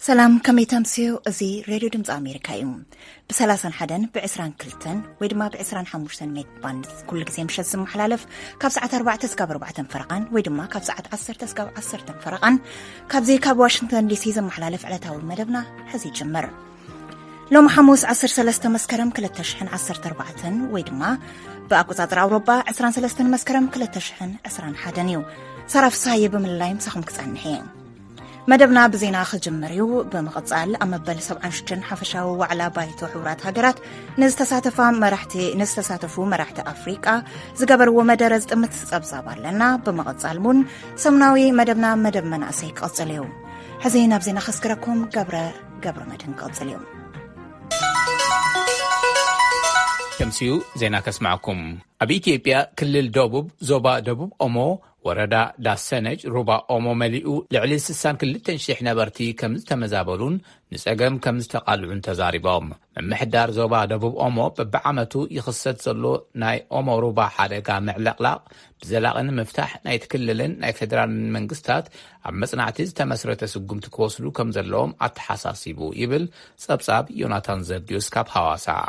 سلام كمي تمسيو ازي راديو دمز امريكا يوم بسلاسن حدن بعسران كلتن ويدما بعسران حموشتن ميك باند كل قزي مشز محلالف كاب ساعة 4 تسكاب 4 فرقان ويدما كاب ساعة 10 تسكاب 10 فرقان كاب زي كاب واشنطن دي سي محلالف على تاول مدبنا حزي جمر لو محموس 10 مسكرم كل تشحن 10 ويدما بأقوطاطر أوروبا 10 مسكرم كل تشحن 10 حدنيو صرف صايب من اللايم ساخم كسعنحين مدبنا بزينا خجمريو بمقصال أما بل 7 حفشاو وعلى بايتو حورات هاجرات نستساتفو مرحت أفريقيا زقبر ومدرز متصابزابار لنا بمقصال مون سمناوي مدبنا مدب مناسيك قصليو حزينا بزينا خسكركم قبر مدن قصليو تمسيو زينا كسمعكم أبي إثيوبيا كل الدوبوب زوبا دوبوب أمو وردا داسنج ربا أمو مليئو لعلي السسان كل التنشيح نبرتي كمز تمزابلون نسأقم كمز تقالعون تزاربهم من محدار زوبا دوبوب أمو ببعامتو يخصد زلو ناي أمو ربا حادقا معلقلاق بزلاقن مفتاح ناي تكللن ناي فدرال من منقستات عمسنعتز تمسرة سقوم تكوصلو كمزلوهم اتحاساسيبو يبل صبصاب يوناتان زبيوس كاب حواسا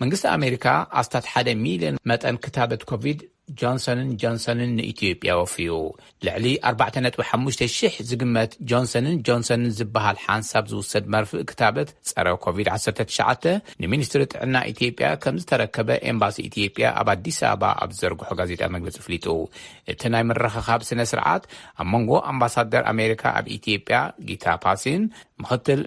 منقست أمريكا أستات 1 مليون متن كتابة كوفيد جونسون إثيوبيا وفيو لعلي 4.5 شح زقمت جونسون زبها الحانساب زوسد مرفق كتابة صار كوفيد 19 نمينستر عنا إثيوبيا كمز تركبه إمباسي إثيوبيا أبا ديس أبا أبزرق حجازيت مجلس فليتو التناي من رخخاب سنة سرعات أمانغو أمباسادر أمريكا أب إثيوبيا جيتا باسين مختل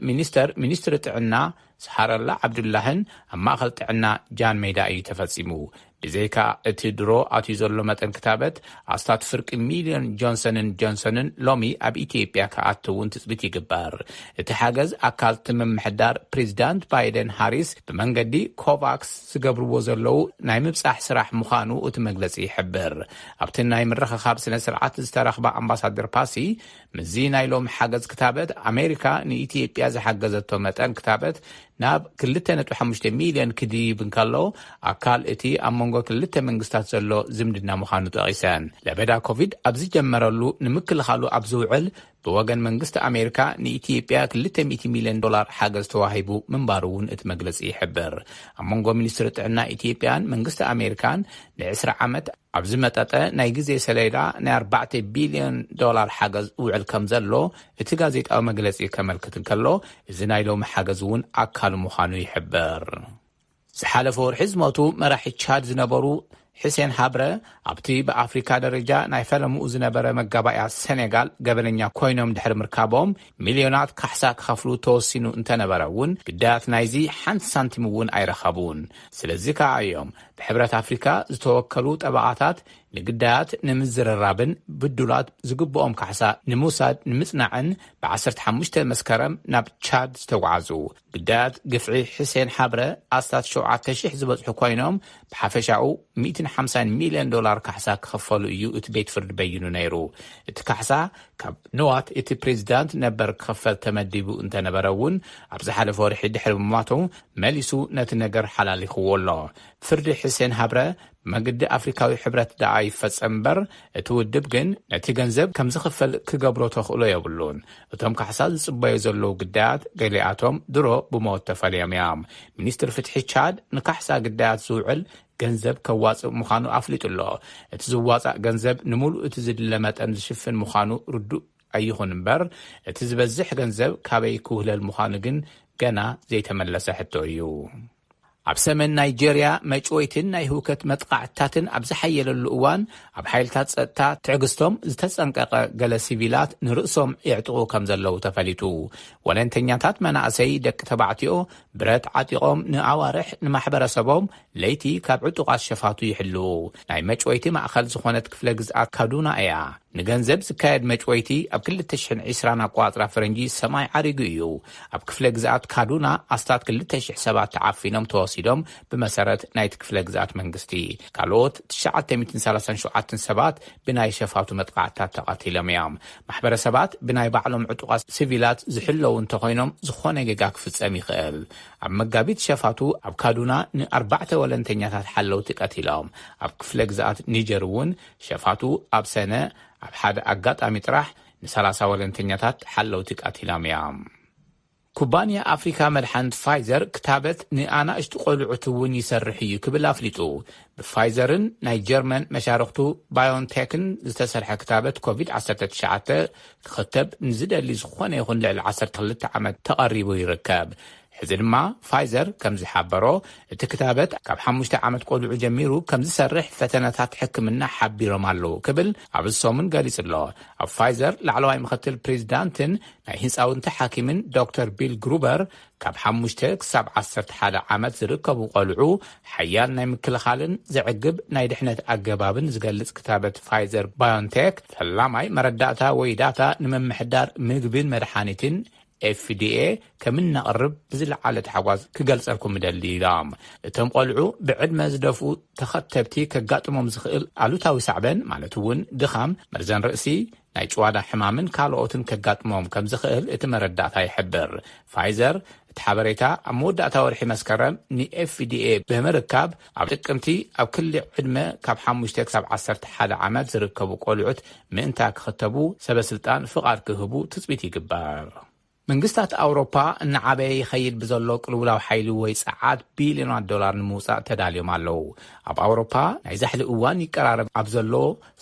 مينستر عنا سحر الله عبد اللهن أما أخذت عنا جان ميدائي تفسمو بزيكا اتدرو اتيزولو متن كتابت استات فرق مليون جونسون لومي اب إثيوبيا كاتون تثبت يقبر اتحاجز اكال تمم محدار بريزيدنت بايدن هاريس بمنقدي كوفاكس سقبر وزلو نايم بصح سراح مخانو وتمجلس يحبر ابتن نايم الرخخاب سنة سرعات استرخبا امباسادر باسي مزينا يلوم حاجز كتابت امريكا ني إثيوبيا زحجزتو متن كتابت ناب كلتنا 5 مليون كدي بنكالو اكال اتي امونغو كلته منغستات زلو زمدنا مخانو تقيسان لبدا كوفيد ابزي جمرلو نمكل خالو ابزوعل بوغن منغست أمريكا ني إثيوبيا كلته 100 مليون دولار حاجز تواهيبو من بارون اتمجلس يحبر امونغو مينستر عنا إثيوبيان منغست أمريكان ل10 عامت ابزي متاته ناي غزي سليدا ن 4 بليون دولار حاجز وعل كمزلو اتغازيت او مجلس يكملكتن كلو ازنايلو محاجزون اكل مخانو يحبر سحالفور حزماتو مراحي تشاد زنبرو حسين حبره ابتي بافريكا درجه نايفلمو زنبره مغابايا سنغال غبننيا كوينوم دحر مركابوم مليونات كحسا كخفلو توسينو انتنبرون قدات نايزي 1 سنتيم ون ايرخبون سلازيكا ايوم بحبرات افريكا زتوكلو طبعاتات لقدات نمزر الرابن بالدولات زقبوهم كحسا نموساد نمصنعن ب15 مسكرم ناب تشاد استوعزو قدات قفعي حسين حبره استات شوعات تشيح زبط حكوينهم بحفشاو 150 مليون دولار كحسا كخفلو يو اتبيت فرد بينو نيرو اتكحسا كاب نوات اتي بريزيدنت نبر كخفل تمديبو انت نبرون ابزح لفورح دحر مماتو ماليسو نتنجر حلالي خوالله فرد حسين حبره مجد أفريقيا حبرت دعاي فتصمبر تودب جن نتي جنزب كم زخفل كجبرو تخلو يبلون وتم كحساد صباي زلو قدات قلياتهم درو بموت تفاليام مينستر فتحي تشاد نكحسا قدات زوعل جنزب كواص مخانو أفلت الله تزواص جنزب نمول تزيد لمات أن شفن مخانو ردو أيهون بر تزبزح جنزب كابي كوهل المخانجن جنا زي تملس حتى يو عبسمن نيجيريا مجويتن ناي هوكت متقعتاتن عبزحيل الأوان عبحيلتات سقطات تعقستهم زتسنقق قل سيفيلات نرأسهم يعتقو كمزلو تفليتو ولنتنياتات منعسي دك تبعتيو برات عاتقهم نعوارح نمحبر سبهم ليتي كابعتقو الشفاتو يحلو ناي مجويتي مأخل زخونت كفلقز كادونا ايا نغنزب زكايد مجويتي اب كل تشحن 20 اقواطرا فرنجي سماي عريقيو اب كفلقزات كادونا استات كل تشح 7 تعفينهم توصيدهم بمسارة نايت كفلقزات منغستي كالوت 937 سبات بناي شفاتو متقعتات تقاتيلهم يام محبر سبات بناي بعلم عتقاس سيفيلات زحلو انتخينهم زخونة جاك فتصامي خيل اب مقابيت شفاتو اب كادونا 4 ولنتنياتات حلو تقاتيلهم اب كفلقزات نيجرون شفاتو اب سنة اب حد اقاط اميطراح ن30 ولنتنياتات حلو تقاتيلهم يام ኩባንያ አፍሪካ መድሓኒት ፋይዘር ክታበት ንኣና እሽትቆልዑት እውን ይሰርሕ እዩ ክብል ኣፍሊጡ ብፋይዘርን ናይ ጀርመን መሻርክቱ ባዮንቴክን ዝተሰርሐ ክታበት ኮቪድ-19 ክኽተብ ንዝደሊ ዝኾነ ይኹን ልዕሊ 12 ዓመት ተቐሪቡ ይርከብ ሕዚ ድማ ፋይዘር ከም ዝሓበሮ እቲ ክታበት ካብ 5 ዓመት ቆልዑ ጀሚሩ ከም ዝሰርሕ ፈተነታት ሕክምና ሓቢሮም ኣለዉ ክብል ኣብ ሰሙን ገሊጹ ኣሎ ኣብ ፋይዘር ላዕለዋይ ምክትል ፕሬዚዳንትን ናይ ህንፃውንቲ ሓኪምን ዶክተር ቢል ግሩበር ካብ 5 ክሳብ 11 ዓመት ዝርከቡ ቆልዑ ሓያል ናይ ምክልኻልን ዘዕግብ ናይ ድሕነት ኣገባብን ዝገልጽ ክታበት ፋይዘር ባዮንቴክ ፈላማይ መረዳእታ ወይ ዳታ ንምምሕዳር ምግብን መድሓኒትን FDA ከምናቀርብ ብዝለዓለ ተሓጓዝ ክገልጸልኩም ደሊ ኢሎም እቶም ቆልዑ ብዕድመ ዝደፍኡ ተኸተብቲ ከጋጥሞም ዝኽእል ኣሉታዊ ሳዕበን ማለት እውን ድኻም መርዘን ርእሲ ናይ ጭዋዳ ሕማምን ካልኦትን ከጋጥሞም ከም ዝኽእል እቲ መረዳእታ ይሕብር ፋይዘር እቲ ሓበሬታ ኣብ መወዳእታ ወርሒ መስከረም ንFDA ብምርካብ ኣብ ጥቅምቲ ኣብ ክልል ዕድመ ካብ 5 ክሳብ 11 ዓመት ዝርከቡ ቆልዑት ምእንታ ክኽተቡ ሰበስልጣን ፍቓድ ክህቡ ትጽቢት ይግበር መንግስታት ኣውሮፓ ንዓበየ ይኸይድ ብዘሎ ቅልውላው ሓይሊ ወይ ጸዓት ቢልዮናት ዶላር ንምውፃእ ተዳልዮም ኣለዉ ኣብ ኣውሮፓ ናይ ዛሕሊ እዋን ይቀራረብ ኣብ ዘሎ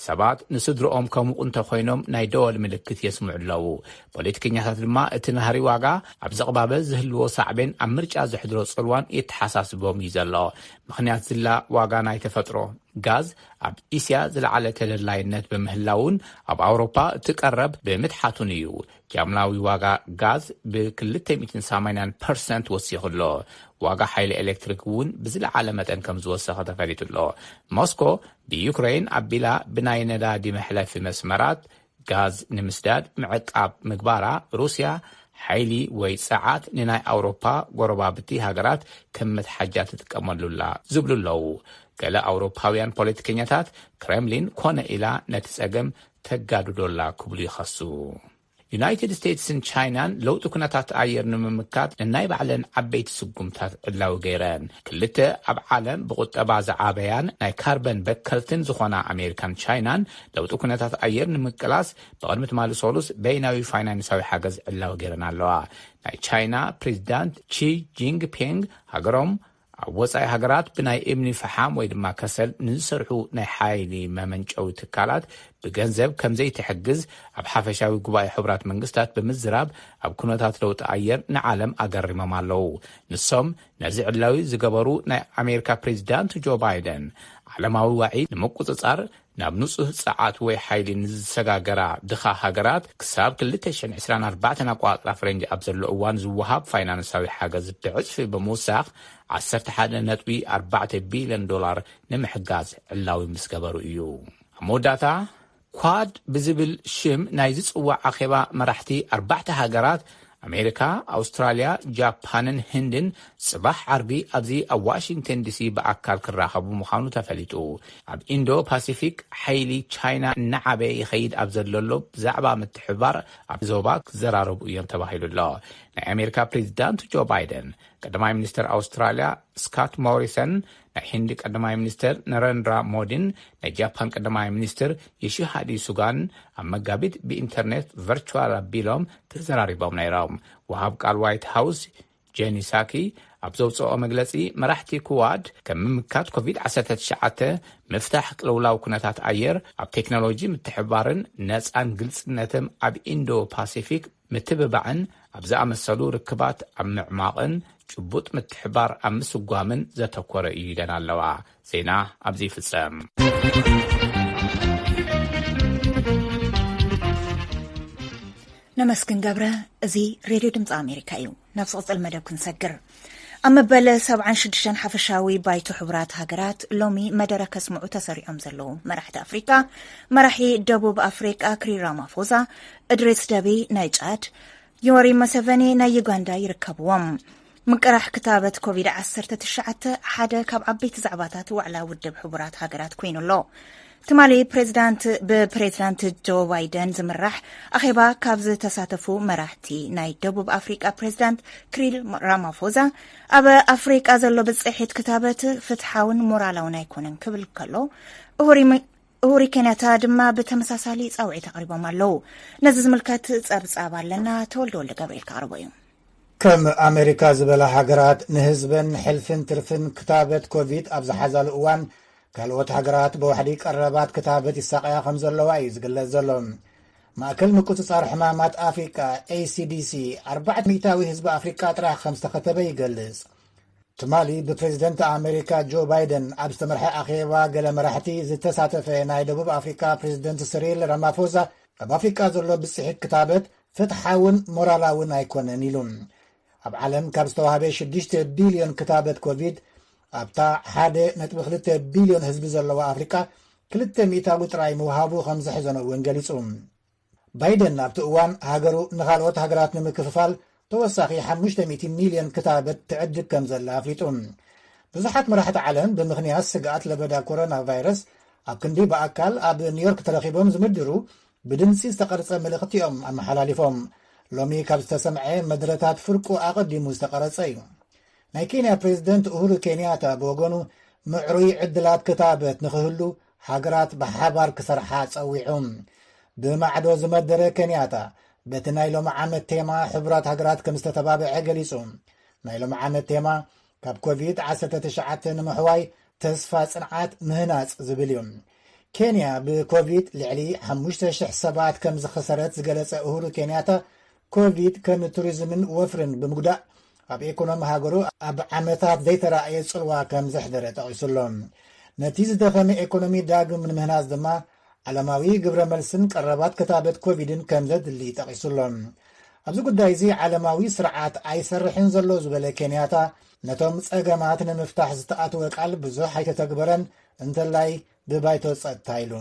ሰባት ንስድሮኦም ከምኡ እንተኮይኖም ናይ ደወል ምልክት የስምዑ ኣለዉ ፖለቲከኛታት ድማ እቲ ናህሪ ዋጋ ኣብ ዘቕባበ ዝህልዎ ሳዕቤን ኣብ ምርጫ ዝሕድሮ ጽልዋን የተሓሳስቦም እዩ ዘሎ ምኽንያት ዝላ ዋጋ ናይ ተፈጥሮ ጋዝ ኣብ እስያ ዝለዓለ ተደላይነት በምህላውን ኣብ ኣውሮፓ እትቀረብ ብምትሓቱን እዩ ጃምላዊ ዋጋ ጋዝ ብ280% ወሲኹሎ ዋጋ ሓይሊ ኤሌክትሪክ እውን ብዝለዓለ መጠን ከም ዝወሰኸ ተፈሊጡሎ ሞስኮ ብዩክሬን ኣቢላ ብናይ ነዳዲ መሕለፊ መስመራት ጋዝ ንምስዳድ ምዕቃብ ምግባራ ሩስያ ሓይሊ ወይ ጸዓት ንናይ ኣውሮፓ ጎረባብቲ ሃገራት ከም መትሓጃ ትጥቀመሉላ ዝብሉ ኣለዉ ገለ ኣውሮፓውያን ፖለቲከኛታት ክሬምሊን ኮነ ኢላ ነቲ ጸገም ተጋድዶላ ክብሉ ይኸሱ ዩናይትድ ስቴትስን ቻይናን ለውጢ ኩነታት ኣየር ንምምካት ንናይ ባዕለን ዓበይቲ ስጉምታት ዕላዊ ገይረን ክልተ ኣብ ዓለም ብቁጠባ ዝዓበያን ናይ ካርበን በከልትን ዝኾና ኣሜሪካን ቻይናን ለውጢ ኩነታት ኣየር ንምቅላስ ብቅድሚ ትማሊ ሰሉስ በይናዊ ፋይናንሳዊ ሓገዝ ዕላዊ ገይረን ኣለዋ ናይ ቻይና ፕሬዚዳንት ቺ ጂንፒንግ ሃገሮም ኣብ ወፃኢ ሃገራት ብናይ እምኒ ፈሓም ወይ ድማ ከሰል ንዝሰርሑ ናይ ሓይሊ መመንጨዊ ትካላት ብገንዘብ ከም ዘይትሕግዝ ኣብ ሓፈሻዊ ጉባኤ ሕብራት መንግስታት ብምዝራብ ኣብ ኩነታት ለውጢ ኣየር ንዓለም ኣገሪሞም ኣለዉ ንሶም ነዚ ዕላዊ ዝገበሩ ናይ ኣሜሪካ ፕሬዚዳንት ጆ ባይደን ዓለማዊ ዋዒ ንምቁፅጻር ናብ ንጹህ ጸዓት ወይ ሓይሊ ንዝሰጋገራ ድኻ ሃገራት ክሳብ 2024 ኣቋፅራ ፈረንጂ ኣብ ዘሎ እዋን ዝወሃብ ፋይናንሳዊ ሓገዝ ብዕፅፊ ብምውሳኽ 11.4 ቢልዮን ዶላር ንምሕጋዝ ዕላዊ ምስ ገበሩ እዩ ኣብ መወዳእታ ኳድ ብዝብል ሽም ናይ ዝጽዋዕ ኣኼባ መራሕቲ 4 ሃገራት ኣሜሪካ ኣውስትራልያ ጃፓንን ህንድን ጽባሕ ዓርቢ ኣብዚ ኣብ ዋሽንግተን ዲሲ ብኣካል ክራኸቡ ምዃኑ ተፈሊጡ ኣብ ኢንዶ ፓሲፊክ ሓይሊ ቻይና እናዓበየ ይኸይድ ኣብ ዘለሎ ብዛዕባ ምትሕብባር ኣብ ዞባ ክዘራረቡ እዮም ተባሂሉ ኣሎ ናይ ኣሜሪካ ፕሬዚዳንት ጆ ባይደን ቀዳማይ ሚኒስትር ኣውስትራልያ ስካት ሞሪሰን ናይ ህንዲ ቀዳማይ ሚኒስትር ነረንድራ ሞዲን ናይ ጃፓን ቀዳማይ ሚኒስትር ዮሺሃደ ሱጋን ኣብ መጋቢት ብኢንተርኔት ቨርቹዋል ኣቢሎም ተዘራሪቦም ነይሮም ወሃብ ቃል ዋይት ሃውስ ጄኒ ሳኪ ኣብ ዘውፅኦ መግለጺ መራሕቲ ኩዋድ ከም ምምካት ኮቪድ-19 ምፍታሕ ቅልውላው ኩነታት ኣየር ኣብ ቴክኖሎጂ ምትሕብባርን ነፃን ግልጽነትን ኣብ ኢንዶ ፓሲፊክ ምትብባዕን ኣብ ዝኣመሰሉ ርክባት ኣብ ምዕማቕን ጭቡጥ ምትሕባር ኣብ ምስጓምን ዘተኮረ እዩ ኢለን ኣለዋ ዜና ኣብዚ ይፍጸም ነመስግን ገብረ እዚ ሬድዮ ድምፂ ኣሜሪካ እዩ ናብ ዝቕፅል መደብ ክንሰግር ኣብ መበለ 76 ሓፈሻዊ ባይቶ ሕብራት ሃገራት ሎሚ መደረ ከስምዑ ተሰሪዖም ዘለዉ መራሕቲ ኣፍሪካ መራሒ ደቡብ ኣፍሪቃ ክሪል ራማፎዛ እድሪስ ደቢ ናይ ጫድ ዮሪ ሙሴቬኒ ናይ ዩጋንዳ ይርከብዎም ምቅራሕ ክታበት ኮቪድ-19 ሓደ ካብ ዓበይቲ ዛዕባታት ዋዕላ ውድብ ሕቡራት ሃገራት ኮይኑሎ ትማሊ ብፕሬዚዳንት ጆ ባይደን ዝምራሕ ኣኼባ ካብ ዝተሳተፉ መራሕቲ ናይ ደቡብ ኣፍሪቃ ፕሬዚዳንት ክሪል ራማፎዛ ኣብ ኣፍሪቃ ዘሎ ብጽሒት ክታበት ፍትሓውን ሞራላውን ኣይኮነን ክብል ከሎ እሁሪ ኬንያታ ድማ ብተመሳሳሊ ጻውዒት ኣቕሪቦም ኣለዉ ነዚ ዝምልከት ጸብጻብ ኣለና ተወልደ ገብርኤል ካቕርቦ እዩ ከም ኣሜሪካ ዝበላ ሃገራት ንህዝብን ሕልፍን ትርፍን ክታበት ኮቪድ ኣብ ዝሓዛሉ እዋን ካልኦት ሃገራት ብዋሕዲ ቀረባት ክታበት ይሳቀያ ከም ዘለዋ እዩ ዝግለጽ ዘሎ። ማእከል ምቁጽጻር ሕማማት ኣፍሪካ ACDC 400 ህዝቢ ኣፍሪካ ጥራሕ ከም ዝተኸተበ ይገልጽ። ትማሊ ብፕሬዚደንት ኣሜሪካ ጆ ባይደን ኣብ ዝተመርሐ ኣኼባ ገለ መራሕቲ ዝተሳተፈ ናይ ደቡብ ኣፍሪካ ፕሬዚደንት ሲሪል ራማፎዛ ኣብ ኣፍሪካ ዘሎ ብጽሒት ክታበት ፍትሓውን ሞራላውን ኣይኮነን ኢሉ። ኣብ ዓለም ካብ ዝተዋህበ 6 ቢልዮን ክታበት ኮቪድ ኣብታ 1.2 ቢልዮን ህዝቢ ዘለዋ ኣፍሪካ 200 ጥራይ ምውሃቡ ከም ዘሕዘነ እውን ገሊጹ። ባይደን ኣብቲ እዋን ሃገሩ ንኻልኦት ሃገራት ንምክፍፋል ተወሳኺ 500 ሚልዮን ክታበት ትዕድግ ከም ዘላ ኣፍሊጡ። ብዙሓት መራሕቲ ዓለም ብምኽንያት ስግኣት ለበዳ ኮሮና ቫይረስ ኣብ ክንዲ በኣካል ኣብ ኒውዮርክ ተረኺቦም ዝምድሩ ብድምፂ ዝተቐርጸ መልእኽቲኦም ኣመሓላሊፎም ሎሚ ካብ ዝተሰምዐ መድረታት ፍርቁ ኣቐዲሙ ዝተቐረጸ እዩ። ናይ ኬንያ ፕሬዚደንት ኡሁሩ ኬንያታ ብወገኑ ምዕሩይ ዕድላት ክታበት ንኽህሉ ሃገራት ብሓባር ክሰርሓ ጸዊዖም። ብማዕዶ ዝመደረ ኬንያታ በቲ ናይ ሎሚ ዓመት ቴማ ሕቡራት ሃገራት ከም ዝተተባብዐ ገሊጹ። ናይ ሎሚ ዓመት ቴማ ካብ ኮቪድ-19 ንምሕዋይ ተስፋ ጽንዓት ምህናጽ ዝብል እዩ። ኬንያ ብኮቪድ ልዕሊ 5,000 ሰባት ከም ዝኸሰረት ዝገለጸ ኡሁሩ ኬንያታ ኮቪድ ከም ቱሪዝምን ወፍርን ብምጉዳእ ኣብ ኢኮኖሚ ሃገሩ ኣብ ዓመታት ዘይተረኣየ ጽልዋ ከም ዘሕደረ ጠቒሱሎም። ነቲ ዝደኸመ ኢኮኖሚ ዳግም ንምህናጽ ድማ ዓለማዊ ግብረ መልስን ቀረባት ክታበት ኮቪድን ከም ዘድሊ ጠቒሱሎም። ኣብዚ ጉዳይ እዚ ዓለማዊ ስርዓት ኣይሰርሕን ዘሎ ዝበለ ኬንያታ ነቶም ጸገማት ንምፍታሕ ዝተኣተወ ቃል ብዙሕ ኣይተተግበረን እንተላይ ብባይቶ ጸጥታ ኢሉ።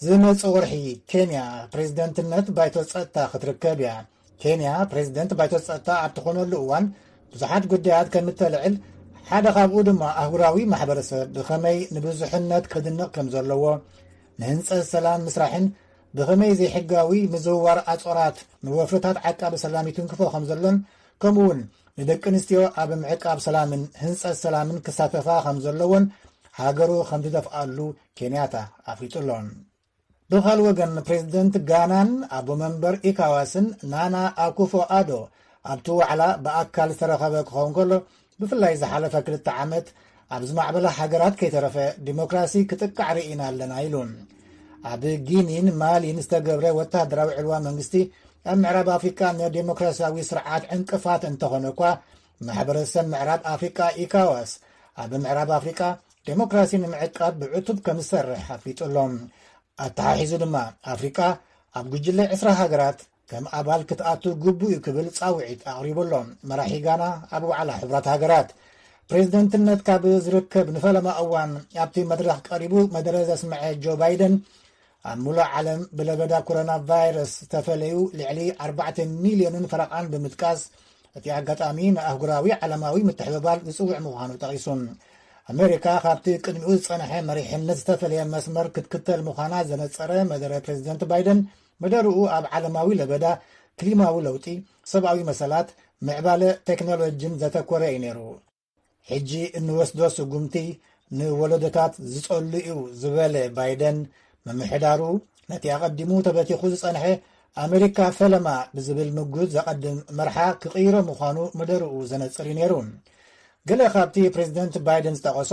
ዝመጽእ ወርሒ ኬንያ ፕሬዚደንትነት ባይቶ ጸጥታ ክትርከብ እያ። ኬንያ ፕሬዚደንት ባይቶ ጸጥታ ኣብ ትኾነሉ እዋን ብዙሓት ጉዳያት ከም እተልዕል ሓደ ካብኡ ድማ ኣህጉራዊ ማሕበረሰብ ብኸመይ ንብዙሕነት ክድንቕ ከም ዘለዎ ንህንጸት ሰላም ምስራሕን ብኸመይ ዘይሕጋዊ ምዝውዋር ኣጾራት ንወፍርታት ዓቃቢ ሰላም ይትንክፎ ከም ዘሎን ከምኡውን ንደቂ ኣንስትዮ ኣብ ምዕቃብ ሰላምን ህንጸት ሰላምን ክሳተፋ ከም ዘለዎን ሃገሩ ከም ትደፍኣሉ ኬንያታ ኣፍሊጡሎም። ብኻል ወገን ፕሬዚደንት ጋናን ኣቦ መንበር ኢካዋስን ናና ኣኩፎ ኣዶ ኣብቲ ዋዕላ ብኣካል ዝተረኸበ ክኸውን ከሎ ብፍላይ ዝሓለፈ 2 ዓመት ኣብ ዝማዕበላ ሃገራት ከይተረፈ ዲሞክራሲ ክጥቃዕ ርኢና ኣለና ኢሉን። ኣብ ጊኒን ማሊን ዝተገብረ ወታደራዊ ዕልዋ መንግስቲ ኣብ ምዕራብ ኣፍሪካ ንዴሞክራሲያዊ ስርዓት ዕንቅፋት እንተኾነ እኳ ማሕበረሰብ ምዕራብ ኣፍሪካ ኢካዋስ ኣብ ምዕራብ ኣፍሪካ ዴሞክራሲ ንምዕቃብ ብዕቱብ ከም ዝሰርሕ ኣፍሊጡሎም። ኣተሓሒዙ ድማ ኣፍሪካ ኣብ ጉጅለ 20 ሃገራት ከም ኣባል ክትኣቱ ግቡእ ክብል ጻውዒት ኣቕሪቡሎም መራሒ ጋና ኣብ ዋዕላ ሕቡራት ሃገራት ፕሬዚደንትነት ካብ ዝርከብ ንፈለማ እዋን ኣብቲ መድረኽ ቀሪቡ መደረ ዘስምዐ ጆ ባይደን ኣብ ሙሉእ ዓለም ብለበዳ ኮሮና ቫይረስ ዝተፈለዩ ልዕሊ 4 ሚልዮንን ፈረቓን ብምጥቃስ እቲ ኣጋጣሚ ንኣህጉራዊ ዓለማዊ ምትሕብባር ዝጽውዕ ምዃኑ ጠቒሱ ኣሜሪካ ካብቲ ቅድሚኡ ዝጸንሐ መሪሕነት ዝተፈለየ መስመር ክትክተል ምዃና ዘነጸረ መደረ ፕሬዚደንት ባይደን መደርኡ ኣብ ዓለማዊ ለበዳ ክሊማዊ ለውጢ ሰብኣዊ መሰላት ምዕባለ ቴክኖሎጂን ዘተኮረ እዩ ነይሩ። ሕጂ እንወስዶ ስጉምቲ ንወለዶታት ዝጸሉ እዩ ዝበለ ባይደን ምምሕዳሩ ነቲ ኣቐዲሙ ተበቲኹ ዝጸንሐ ኣሜሪካ ፈለማ ብዝብል ምጉድ ዘቐድም መርሓ ክቕይሮ ምዃኑ መደርኡ ዘነጽር እዩ ነይሩ። ገለ ካብቲ ፕሬዚደንት ባይደን ዝጠቐሶ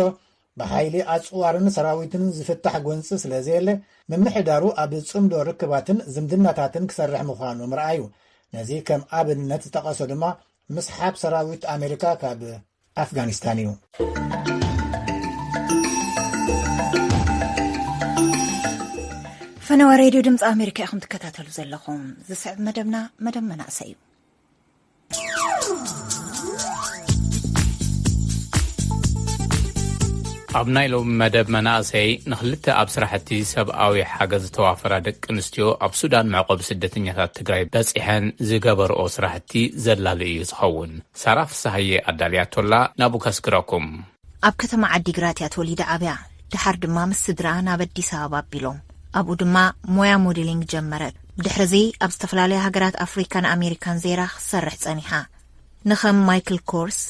ብሓይሊ ኣጽዋርን ሰራዊትን ዝፍታሕ ጎንፂ ስለ ዘየለ ምምሕዳሩ ኣብ ጽምዶ ርክባትን ዝምድናታትን ክሰርሕ ምዃኑ ምርኣዩ ነዚ ከም ኣብነት ዝጠቐሶ ድማ ምስሓብ ሰራዊት ኣሜሪካ ካብ ኣፍጋኒስታን እዩ። ፈነዋ ሬድዮ ድምፂ ኣሜሪካ ኢኹም ትከታተሉ ዘለኹም። ዝስዕብ መደብና መደብ መናእሰይ እዩ። ኣብ ናይ ሎሚ መደብ መናእሰይ ንኽልተ ኣብ ስራሕቲ ሰብኣዊ ሓገዝ ዝተዋፈራ ደቂ ኣንስትዮ ኣብ ሱዳን መዕቆቢ ስደተኛታት ትግራይ በፂሐን ዝገበርኦ ስራሕቲ ዘላሊ እዩ ዝኸውን። ሳራ ፍሳሃየ ኣዳልያቶላ ናቡ ከስክረኩም። ኣብ ከተማ ዓዲግራት እያ ተወሊዳ ዓብያ ድሓር ድማ ምስ ስድራ ናብ ኣዲስ ኣበባ ኣቢሎም ኣብኡ ድማ ሞያ ሞዴሊንግ ጀመረት። ብድሕሪ እዚ ኣብ ዝተፈላለዩ ሃገራት ኣፍሪካን ኣሜሪካን ዜራ ክሰርሕ ጸኒሓ። ንኸም ማይክል ኮርስ፣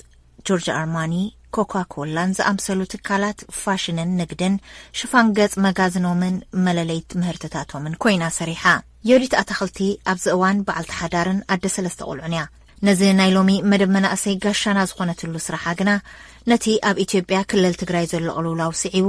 ጆርጅ ኣርማኒ፣ ኮካ ኮላን ዝኣምሰሉ ትካላት ፋሽንን ንግድን ሽፋን ገጽ መጋዝኖምን መለለይት ምህርትታቶምን ኮይና ሰሪሓ። የወዲት ኣታኽልቲ ኣብዚ እዋን በዓልቲ ሓዳርን ኣደ 3 ቆልዑን እያ። ነዚ ናይ ሎሚ መደብ መናእሰይ ጋሻና ዝኾነትሉ ስራሕ ግና ነቲ ኣብ ኢትዮጵያ ክልል ትግራይ ዘሎ ቅልውላው ስዒቡ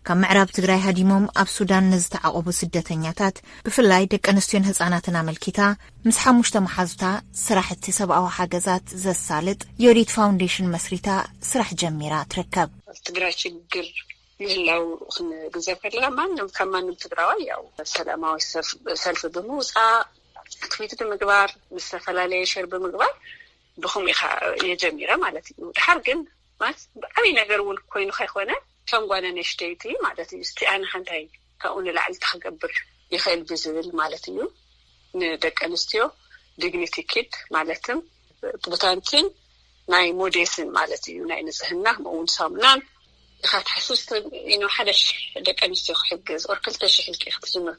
ካብ ምዕራብ ትግራይ ሃዲሞም ኣብ ሱዳን ንዝተዓቆቡ ስደተኛታት ብፍላይ ደቂ ኣንስትዮን ህጻናትን ኣመልኪታ ምስ 5 መሓዙታ ስራሕቲ ሰብኣዊ ሓገዛት ዘሳልጥ ዮዲት ፋውንዴሽን መስሪታ ስራሕ ጀሚራ ትርከብ። ትግራይ ችግር ምህላው ክንግዘብ ከለና ማንም ትግራዋይ ያው ሰላማዊ ሰልፍ ብምውፃእ ትዊት ብምግባር ምስተፈላለየ ሸር ብምግባር ብኹም ኢኻ የጀሚረ ማለት እዩ። ድሓር ግን ማለት ዓብይ ነገር እውን ኮይኑ ከይኾነ ከምጓነ ነሽተይቲ ማለት እዩ። እስቲ ኣነ ሓንታይ ካብኡ ንላዕሊ ተኽገብር ይኽእል ብዝብል ማለት እዩ። ንደቂ ኣንስትዮ ዲግኒቲ ኪድ ማለትም ቡታንትን ናይ ሞዴስን ማለት እዩ። ናይ ንጽህና ከምኡውን ሳሙናን ኢኻ ትሓስስ ሓደሽ ደቂ ኣንስትዮ ክሕግዝ ኦር 2,000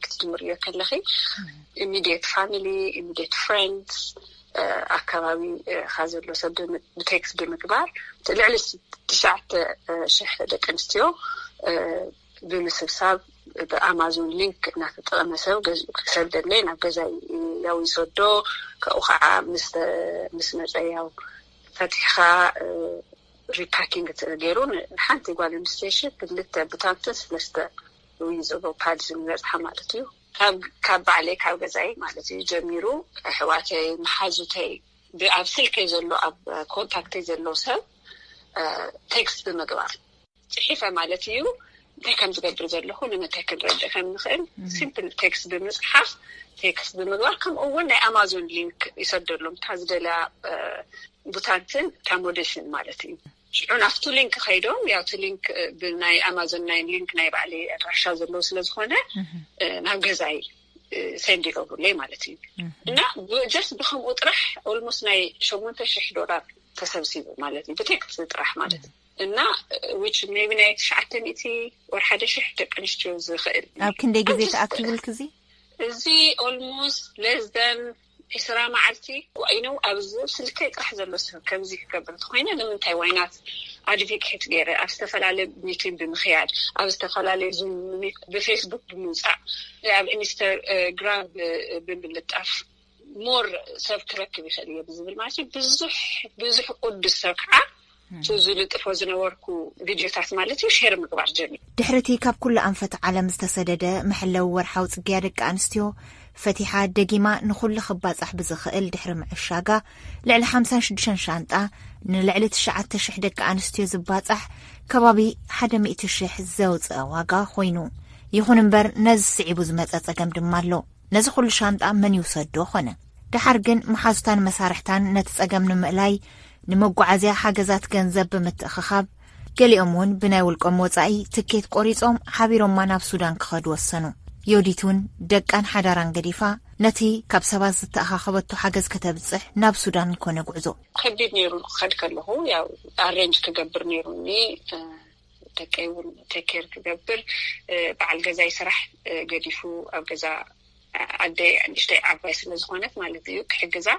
ክትጅምር እዮ ከለኺ immediate family, immediate friends, ኣካባቢ ካዘሎ ሰብ ብቴክስት ብምግባር ልዕሊ 9,000 ደቂ ኣንስትዮ ብምስብሳብ ብኣማዞን ሊንክ እናተጠቐመ ሰብ ገዚኡ ክሰብ ደለይ ናብ ገዛ ያው ይሰዶ ካብኡ ከዓ ምስ መፀያው ፈቲሕኻ ሪፓኪንግ ገይሩ ንሓንቲ ጓል ኣንስተይቲ 2 ቡታንትን 3 ዊዞቦ ፓድስ ንበፅሓ ማለት እዩ። ካብ ባዕለይ ካብ ገዛይ ማለት እዩ ጀሚሩ ኣሕዋተይ መሓዙተይ ኣብ ስልከይ ዘሎ ኣብ ኮንታክተይ ዘሎ ሰብ ቴክስት ብምግባር ፅሒፈ ማለት እዩ እንታይ ከም ዝገብር ዘለኹ ንምንታይ ክንረድእ ከም ንኽእል ሲምፕል ቴክስት ብምፅሓፍ ቴክስት ብምግባር ከምኡውን ናይ ኣማዞን ሊንክ ይሰደሎም ታዝደልያ ቡታንትን ታሞዴሽን ማለት እዩ። ሽዑን ኣብቱ ሊንክ ኸይዶም ያው እቲ ሊንክ ብናይ ኣማዞን ናይ ሊንክ ናይ ባዕሊ ኣድራሻ ዘለዎ ስለ ዝኾነ ናብ ገዛይ ሰንድ ይገብሩለይ ማለት እዩ እና ጀስት ብከምኡ ጥራሕ ኦልሞስት ናይ $8,000 ተሰብሲቡ ማለት እዩ ብቴክስት ጥራሕ ማለት እዩ እና which maybe ናይ 900 or 1,000 ደቂ ኣንስትዮ ዝኽእል ኣብ ክንደይ ግዜ ተኣኪቡል ክዚ እዚ ኦልሞስት less than ኢስራ መዓልቲ ወይነው ኣብዚ ስልከይ ጥራሕ ዘሎ ሰብ ከምዚ ክገብር ተኮይነ ንምንታይ ዋይናት ኣድቮኬት ገይረ ኣብ ዝተፈላለዩ ሚቲንግ ብምኽያድ ኣብ ዝተፈላለዩ ዙም ብፌስቡክ ብምውፃእ ኣብ ኢንስታግራም ብምልጣፍ ሞር ሰብ ክረክብ ይኽእል እየ ብዝብል ማለት ብዙሕ ቅዱስ ሰብ ከዓ ዝልጥፎ ዝነበርኩ ቪድዮታት ማለት እዩ ሼር ምግባር ጀሚር ድሕርቲ ካብ ኩሉ ኣንፈት ዓለም ዝተሰደደ መሕለው ወርሓዊ ጽግያ ደቂ ኣንስትዮ ፈቲሓ ደጊማ ንኹሉ ክባጻሕ ብዝኽእል ድሕሪ ምዕሻጋ ልዕሊ 56 ሻንጣ ንልዕሊ 9,000 ደቂ ኣንስትዮ ዝባጻሕ ከባቢ 100,000 ዘውፅአ ዋጋ ኮይኑ ይኹን እምበር ነዚ ስዒቡ ዝመፀ ጸገም ድማ ኣሎ። ነዚ ኩሉ ሻንጣ መን ይውሰዶ ኾነ ድሓር ግን መሓዙታን መሳርሕታን ነቲ ጸገም ንምእላይ ንመጓዓዝያ ሓገዛት ገንዘብ ብምትእኽኻብ ገሊኦም እውን ብናይ ውልቆም ወጻኢ ትኬት ቆሪጾም ሓቢሮማ ናብ ሱዳን ክኸዱ ወሰኑ። ዮዲቱን ደቃን ሓዳራን ገዲፋ ነቲ ካብ ሰባት ዝተኣኻኸበቱ ሓገዝ ከተብፅሕ ናብ ሱዳን ኮነ ጉዕዞ ከቢድ ነይሩ ክኸድ ከለኹ ያው ኣሬንጅ ክገብር ነይሩኒ ደቀይ እውን ቴኬር ክገብር በዓል ገዛይ ስራሕ ገዲፉ ኣብ ገዛ ኣደይ ንእሽተይ ዓባይ ስለ ዝኾነት ማለት እዩ ክሕግዛ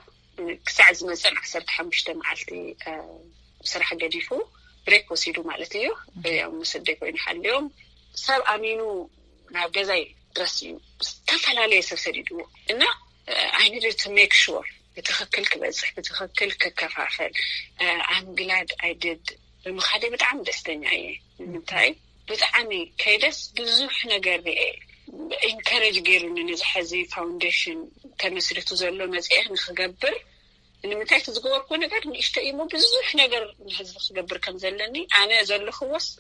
ክሳዕ ዝመፀን 15 መዓልቲ ስራሕ ገዲፉ ብሬክ ወሲዱ ማለት እዩ ያው ምስደይ ኮይኑ ሓልዮም ሰብ ኣሚኑ ናብ ገዛይ ድረስ እዩ ዝተፈላለዩ ሰብ ሰዲድዎ እና I needed to make sure بتخكل كبزح بتخكل ككفافل I'm glad I did بمخادي بتعم دستنياي منتاي بتعمي كيدس بزوح نجري encourage غيرن نزحزي فاونديشن تمسرتو زلو مزيح نخجبر إن منتاي تزغور كونه قاعد نشتايمو بزوح نجر نحزب خجبر كم زلني أنا زلو خوص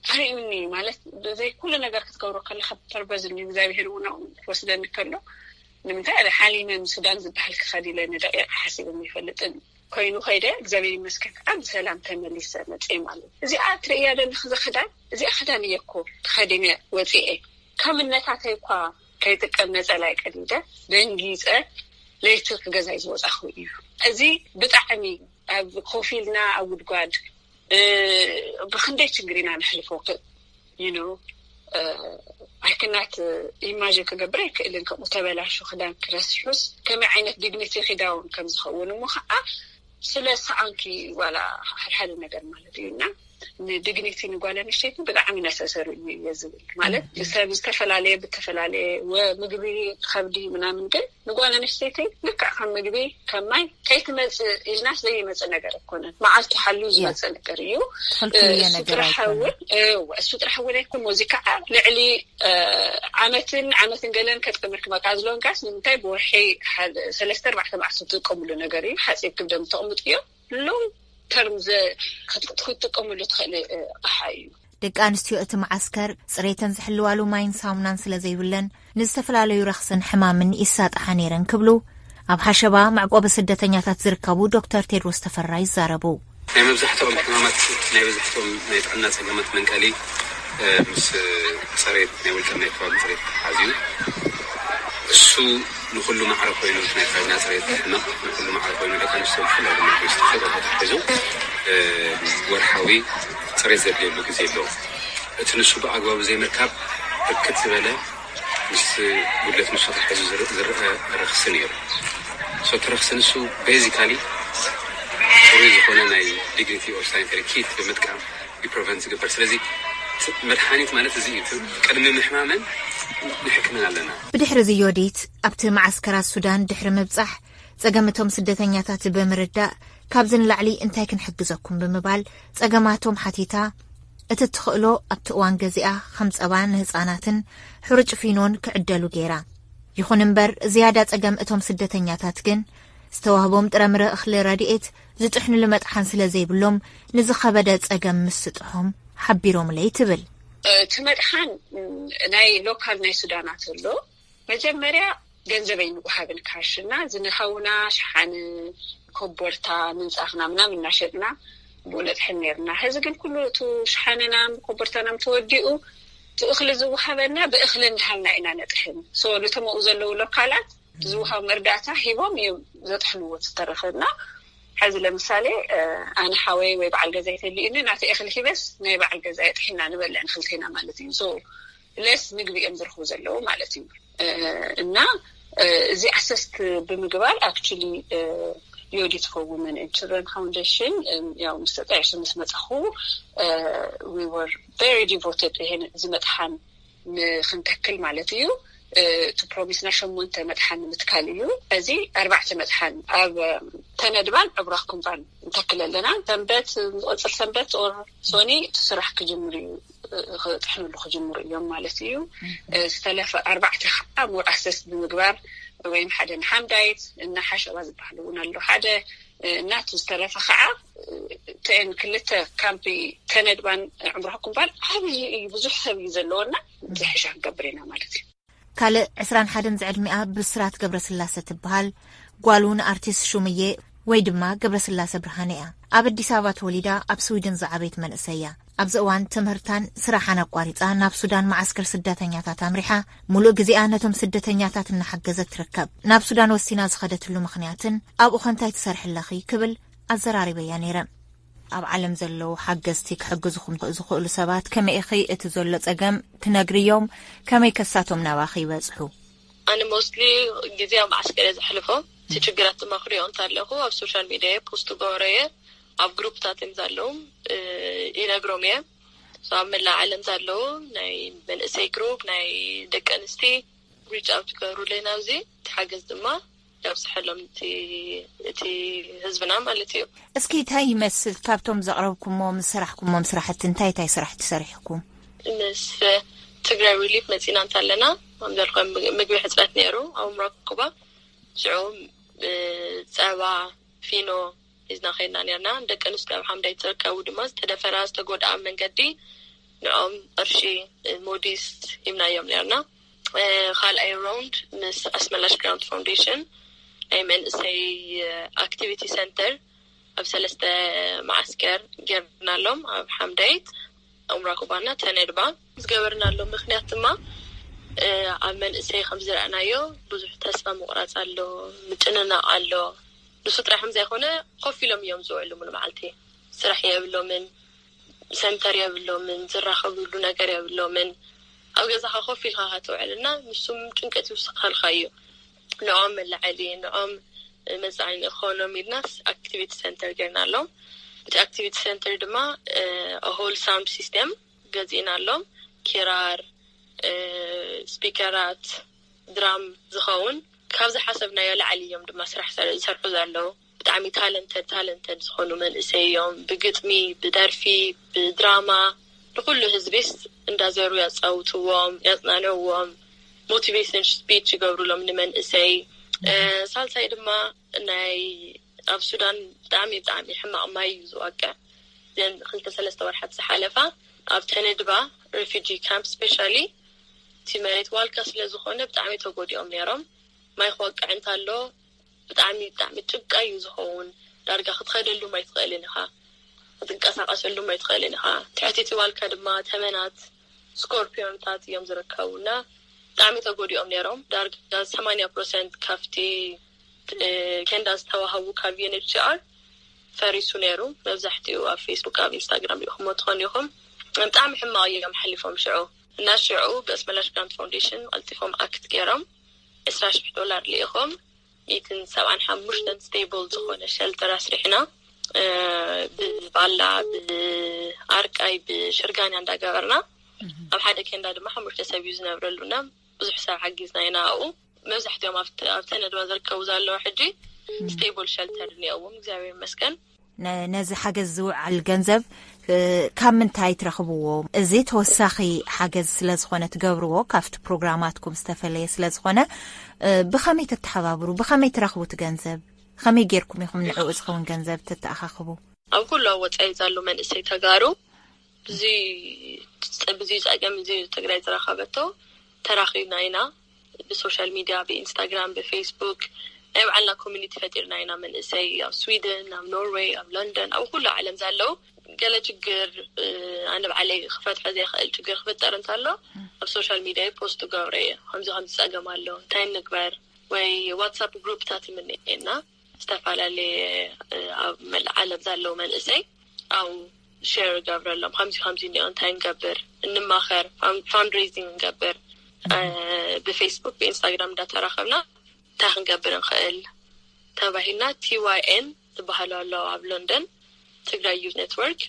هايوني مالت زي كل نجار كتقولوا كل خبر بزني زي بيهرونا وسودان كله نمتى حاليا السودان زبحل كخدي لنا ده حسب المفلتن كينو خيره زبير مسكت عبد سلام تمليسه متي مالو زي اتريا ده خدان زي خداني يكو خدينه وصيه كمنتاتي كوا كيتقمص لاي قديده دنجيصه ليتك غزاي زوصخو እዩ እዚ ብጣዕሚ ኣብ ኮፊልና ኣብ ጉድጓድ بخندي تجرينا نحلفوك you know I cannot imagine كجبريك اللي كمتبلاش وخدام كرسحوس كم عينك dignity خداون كم زخون ومخا سلسة عنكي ولا هذا النجار مالتينا ዲግኒቲ ንጓለን ሸይት ብጣዕሚ ነሰሰሩ ይዝብል ማለት ሰብ ዝተፈላልየ ብተፈላልየ ወምግቢ ከብዲ ምናምን ግን ንጓለን ሸይት ልክ ከም ምግቢ ከማይ ከይትመጽ ኢዝናስ ዘይመጽ ነገር እኮነ ማዓልቱ ሓሉ ዝመጽ ነገር እዩ እሱ ጥራሐው ለይኩም ሙዚቃ ልዕሊ ዓመትን ገለን ከጥቅምክ መቃዝሎን ጋስ ንምንታይ በወሒ 3-4 መዓልቲ ትጥቀምሉ ነገር እዩ ሓጺብ ክብደም ተቀምጥ እዩ ሎም ተርምዘ ክትጥቀምሉ ትኽእል ኣሓዩ ደቂ ኣንስትዮ እቲ ማዓስከር ጽሬተን ዝሕልዋሉ ማይን ሳሙናን ስለዘይብለን ንዝተፈላለዩ ረኽስን ሕማምን ይሳጣሓ ነይረን ክብሉ ኣብ ሓሸባ ማዕቆብ ስደተኛታት ዝርከቡ ዶክተር ቴድሮስ ተፈራ ይዛረቡ ናይ መብዛሕትኦም ሕማማት ናይ መብዛሕትኦም ናይ ጥዕና ጸገማት መንቀሊ ምስ ጽሬት ናይ ውልቀ ናይ ከባቢ ጽሬት ሓዝዩ እሱ ንኩሉ ማዕረ ኮይኑ ናይ ካይና ጽሬት ንኩሉ ማዕረ ኮይኑ ደቂ ኣንስትዮ ብፍላይ ድማ ዝተፈለጠ ሒዙ ወርሓዊ ጽሬት ዘድልየሉ ግዜ ኣሎ እቲ ንሱ ብኣግባቡ ዘይምርካብ ብርክት ዝበለ ምስ ጉድለት ንሱ ተሓሒዙ ዝርአ ረኽሲ ነይሩ ሶ ተረኽሲ ንሱ ቤዚካሊ ጽሩይ ዝኾነ ናይ ዲግኒቲ ኦፍ ሳይንቲፊክ ኪት ብምጥቃም ይፕሪቨንት ዝግበር ስለዚ መድሓኒት ማለት እዚ እዩ ቀድሚ ምሕማምን ንሕክምና ኣለና ብድሕሪ ዝዮዲት ኣብቲ ማዓስከራት ሱዳን ድሕሪ ምብጻሕ ጸገምቶም ስደተኛታት ብምርዳእ ካብዚ ንላዕሊ እንታይ ክንሕግዘኩም ብምባል ጸገማቶም ሓቲታ እቲ ትኽእሎ ኣብቲ እዋን ገዚኣ ከም ጸባ ንህፃናትን ሕሩጭ ፊኖን ክዕደሉ ገይራ ይኹን እምበር ዝያዳ ጸገም እቶም ስደተኛታት ግን ዝተዋህቦም ጥረምረ እኽሊ ረድኤት ዝጥሕንሉ መጥሓን ስለ ዘይብሎም ንዝኸበደ ጸገም ምስጥሖም ሓቢሮም ለይ ትብል እቲ መጥሓን ናይ ሎካል ናይ ሱዳናት ኣሎ መጀመርያ ገንዘበይ ንውሃብን ካሽና ዝንኸውና ሸሓን ኮቦርታ ምንጻኽና ምናምን እናሸጥና ብኡነጥሕን ነርና ሕዚ ግን ኩሉ እቲ ሸሓንና ኮቦርታና ተወዲኡ እኽሊ ዝውሃበና ብእኽሊ እንዳሃልና ኢና ነጥሕን ሶ ንተመኡ ዘለዉ ሎካላት ዝውሃብ መርዳእታ ሂቦም እዮም ዘጥሕንዎ ዝተረፈና ሕዚ ለምሳሌ ኣነ ሓወይ ወይ በዓል ገዛ ይተልእኒ ናቲ እኽሊ ሂበስ ናይ በዓል ገዛ ይጥሕና ንበልዕ ንኽልቴና ማለት እዩ ሶ ለስ ምግቢ እዮም ዝረኽቡ ዘለዉ ማለት እዩ እና እዚ ኣሰስት ብምግባር ኣክቹሊ ዮዲት ፎር ውመን ኤንድ ችልድረን ፋውንዴሽን ያው ምስተጣይሽ መስመጽኹ we were very devoted ይሄን ዝመጥሓን ንኽንተክል ማለት እዩ to promise ናሽሞንተ መጥሓን ምትካል እዩ እዚ 4 መጥሓን ኣብ ተነድባን ዕብራኽኩም ባን እንተክለለና ሰንበት ወጽል ሰንበት ኦር ሶኒ ትስራሕ ክጅምር እዩ ክጥሕንሉ ክጅምር እዮም ማለት እዩ ዝተለፈ 4 ከዓ ሞር ኣሰስ ብምግባር ወይም ሓደ ሓምዳይት እና ሓሸባ ዝበሃሉን ኣሎ ሓደ እናት ዝተረፈ ከዓ ተን ክልተ ካምፒ ተነድባን ዕብራኽኩም ባን ዓብይ ብዙሕ ሰብ ዘለውና ዝሕሻ ገብርና ማለት እዩ ካልእ 21 ዕድሚኣ ብስራት ገብረስላሴ ትበሃል ጓሉን አርቲስት ሹምዬ ወይ ድማ ገብረስላሴ ብርሃነ እያ ኣብ አዲስ አበባ ተወሊዳ ኣብ ስዊድን ዝዓበየት መንእሰያ ኣብዚ እዋን ትምህርታን ስራሓን ኣቋሪፃ ናብ ሱዳን ማዓስከር ስደተኛታት ኣምሪሓ ሙሉእ ግዜኣ ነቶም ስደተኛታት እናሓገዘት ትርከብ ናብ ሱዳን ወሲና ዝኸደትሉ ምኽንያትን ኣብኡ ኸንታይ ትሰርሕለኺ ክብል ኣዘራሪበያ ነይረ ኣብ ዓለም ዘለዉ ሓገዝቲ ክሕግዙኹም ዝኽእሉ ሰባት ከመይ ኢኺ እቲ ዘሎ ጸገም ትነግርዮም ከመይ ከሳቶም ናባኺ ይበጽሑ ኣነ ሞስትሊ ግዜ ኣብ ማዓስከር ዝሕልፎ እቲ ችግራት ተማኽሪዮ እንታለኹ ኣብ ሶሻል ሚድያ ፖስት ገበረየ ኣብ ግሩፕታት ዘለዉ ይነግሮም እየ ኣብ መላእ ዓለም ዘለዉ ናይ መንእሰይ ግሩፕ ናይ ደቂ ኣንስትዮ ሪች ኣውት ገበሩለይ ናብዚ ትሓገዝ ድማ ያብስሐሎም እቲ ህዝብና ማለት እዩ እስኪ እንታይ ይመስል ካብቶም ዘቕረብኩሞም ስራሕኩሞም ስራሕቲ እንታይ ስራሕቲ ሰሪሕኩም ምስ ትግራይ ሪሊፍ መፂና እንታለና ኣምዘልኩም ምግቢ ሕፅረት ነይሩ ኣብ ምራክባ ሽዑ ጸባ ፊኖ ኢዝና ኸይና ነርና ደቂ ኣንስትዮ ኣብ ሓምዳይ ትርከቡ ድማ ዝተደፈራ ዝተጎድኣ መንገዲ ንኦም ቅርሺ ሞዲስ ሂብናዮም ነርና ካልኣይ ራውንድ ምስ ኣስመላሽ ግራውንድ ፋውንዴሽን أي من سي activity center أو 3 معسكر جبنا لهم حمديت أو مراقبنا تنربا جبرنا لهم مخنيات ما من سي 5 رأنايو بزح تسمع مقراص አለው ምጭነና አለው ንሱት ረሕም ዘይኾነ ኮፍ ኢሎም እዮም ዝውዕሉ ምን ማዓልቲ ስራሕ የብሎምን ሰንተር የብሎምን ዝራኸብሉ ነገር የብሎምን ኣብ ገዛኻ ኮፍ ኢልካ ትውዕልና ንሱም ጭንቀት ይውስኸልካዩ نعم العلي نعم مزعين إخوانهم الناس activity center جرنا لهم እቲ ኣክቲቪቲ ሴንተር ድማ ሆል ሳውንድ ሲስተም ገዚእና ኣሎም ኪራር ስፒከራት ድራም ዝኸውን ካብዚ ሓሰብናዮ ላዕሊ እዮም ድማ ስራሕ ዝሰርሑ ዘለዉ ብጣዕሚ ታለንተድ ዝኾኑ መንእሰይ እዮም ብግጥሚ ብደርፊ ብድራማ ንኩሉ ህዝቢስ እንዳዘሩ ያጻውትዎም ያጽናንዕዎም ሞቲቬሽን ስፒች ይገብሩሎም ንመንእሰይ ሳልሳይ ድማ ናይ ኣብ ሱዳን ብጣዕሚ ሕማቕ ማይ ዝዋቅዕ ዘን 2-3 ወርሓት ዝሓለፋ ኣብ ተነድባ ሪፊጂ ካምፕ ስፔሻሊ መሬት ዋልካ ስለ ዝኾነ ብጣዕሚ ተጎዲኦም ነይሮም ማይ ክወቅዕ እንተሎ ብጣዕሚ ጭቃ እዩ ዝኸውን ዳርጋ ክትኸደሉ ማይ ትኽእልን ኢኻ ክትንቀሳቐሰሉ ማይ ትኽእልን ኢኻ ትሕቲቲ ዋልካ ድማ ተመናት ስኮርፒዮንታት እዮም ዝርከቡና ብጣዕሚ ተጎዲኦም ነይሮም ዳርጋ 80% ካብቲ ኬንዳ ዝተዋሃቡ ካብ UNHCR ፈሪሱ ነይሩ መብዛሕትኡ ኣብ ፌስቡክ ኣብ ኢንስታግራም ኢኹም ትኾኑ ኢኹም ብጣዕሚ ሕማቕ እዮም ሓሊፎም ሽዑ ናሽዑ በስመላሽ ግራንት ፋውንዴሽን ኣልቲፎም ኣክት ገይሮም $20 ለኢኹም 175 ስቴብል ዝኾነ ሸልተር ኣስሪሕና ብባላ ብኣርቃይ ብሽርጋንያ እንዳገበርና ኣብ ሓደ ኬንዳ ድማ 5 ሰብ እዩ ዝነብረሉና ብዙሕ ሰብ ሓጊዝና ኢና ኣብኡ መብዛሕትኦም ኣብ ተነድባ ዝርከቡ ዘለዉ ሕጂ ስቴብል ሸልተር እኒአዎም እግዚአብሔር ይመስገን ነዚ ሓገዝ ዝውዓል ገንዘብ ካብ ምንታይ ትረኽብዎ እዚ ተወሳኺ ሓገዝ ስለ ዝኾነ ትገብርዎ ካብቲ ፕሮግራማትኩም ዝተፈለየ ስለ ዝኾነ ብኸመይ ተተሓባብሩ ብኸመይ ትረኽቡ እቲ ገንዘብ ከመይ ጌርኩም ኢኹም ንዕኡ ዝኸውን ገንዘብ ተተኣኻኽቡ ኣብ ኩሉ ወፃኢ ዘሎ መንእሰይ ተጋሩ ብዙ ፀገም እዚ ትግራይ ዝረኸበቶ ተራኺብና ኢና ብሶሻል ሚድያ ብኢንስታግራም ብፌስቡክ ናይ ባዕልና ኮሚኒቲ ፈጢርና ኢና መንእሰይ ኣብ ስዊድን ኣብ ኖርዌይ ኣብ ለንደን ኣብ ኩሉ ዓለም ዘለዉ ገለ ችግር ኣነ ባዕለይ ክፈትሖ ዘይኽእል ችግር ክፍጠር እንተሎ ኣብ ሶሻል ሚድያ ፖስት ገብረ እየ ከምዚ ፀገም ኣሎ እንታይ ንግበር ወይ ዋትሳፕ ግሩፕታት ይምንኤና ዝተፈላለዩ ኣብ መላእ ዓለም ዘለዉ መንእሰይ ኣብ ሼር ገብረሎም ከምዚ እኒኦ እንታይ ንገብር እንማኸር ፋንድሬዚንግ ንገብር ብፌስቡክ ብኢንስታግራም እንዳተራኸብና እንታይ ክንገብር ንኽእል ተባሂልና TYN ዝበሃሉ ኣለዉ ኣብ ሎንደን ትግራይ ዩዝ ኔትወርክ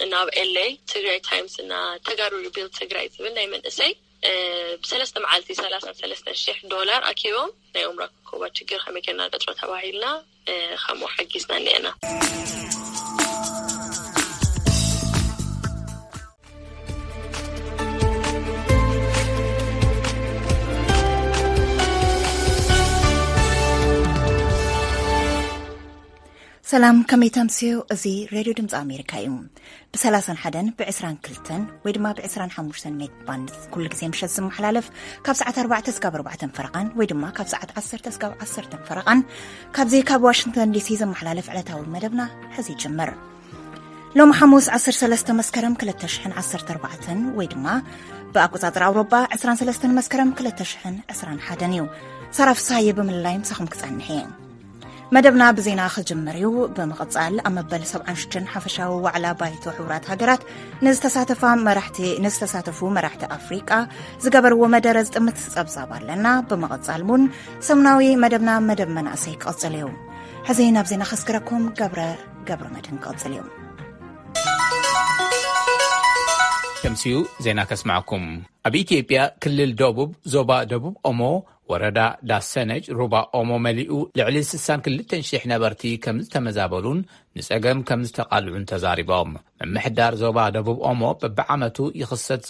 እና ኣብ LA ትግራይ ታይምስ እና ተጋሩ ሪቢልድ ትግራይ ዝብል ናይ መንእሰይ ብ3 መዓልቲ $33,000 ኣኪቦም ናይ ኡምራ ኮባ ችግር ከመይ ጌርና ንፈጥሮ ተባሂልና ከምኡ ሓጊዝና እኒአና ሰላም ከመይ ተምስዩ እዚ ሬድዮ ድምፂ ኣሜሪካ እዩ ብ31 ብ22 ወይ ድማ ብ25 ሜጋ ባንድ ኩሉ ግዜ ምሸት ዝመሓላለፍ ካብ ሰዓት 4 እስካብ 4 ፈረቓን ወይ ድማ ካብ ሰዓት 10 እስካብ 10 ፈረቓን ካብዚ ካብ ዋሽንግተን ዲሲ ዝመሓላለፍ ዕለታዊ መደብና ሕዚ ይጅምር ሎሚ ሐሙስ 13 መስከረም 2014 ወይ ድማ ብኣቆጻጽር ኣውሮፓ 23 መስከረም 2021 እዩ ሰራፍሳየ ብምልላይ ምሳኹም ክጸንሕ መደብና ብዜና ክጅምር እዩ በመቐጻል ኣብ መበል 76 ሓፈሻዊ ዋዕላ ባይቶ ሕቡራት ሃገራት ንዝተሳተፉ መራሕቲ ኣፍሪቃ ዝገበርዎ መደረ ዝጥምት ጸብጻብ ኣለና በመቐጻል ሙን ሰሙናዊ መደብና መደብ መናእሰይ ክቐጽል እዩ ሕዚ ናብ ዜና ከስክረኩም ገብረ መድህን ክቐጽል እዩ ከምሲዩ ዜና ከስማዕኩም ኣብ ኢትዮጵያ ክልል ደቡብ ዞባ ደቡብ ኦሞ ወረዳ ዳሰነጅ ሩባ ኦሞ መሊኡ ልዕሊ 62,000 ነበርቲ ከም ዝተመዛበሉን ንጸገም ከም ዝተቃልዑን ተዛሪቦም መምሕዳር ዞባ ደቡብ ኦሞ በብዓመቱ ይኽሰት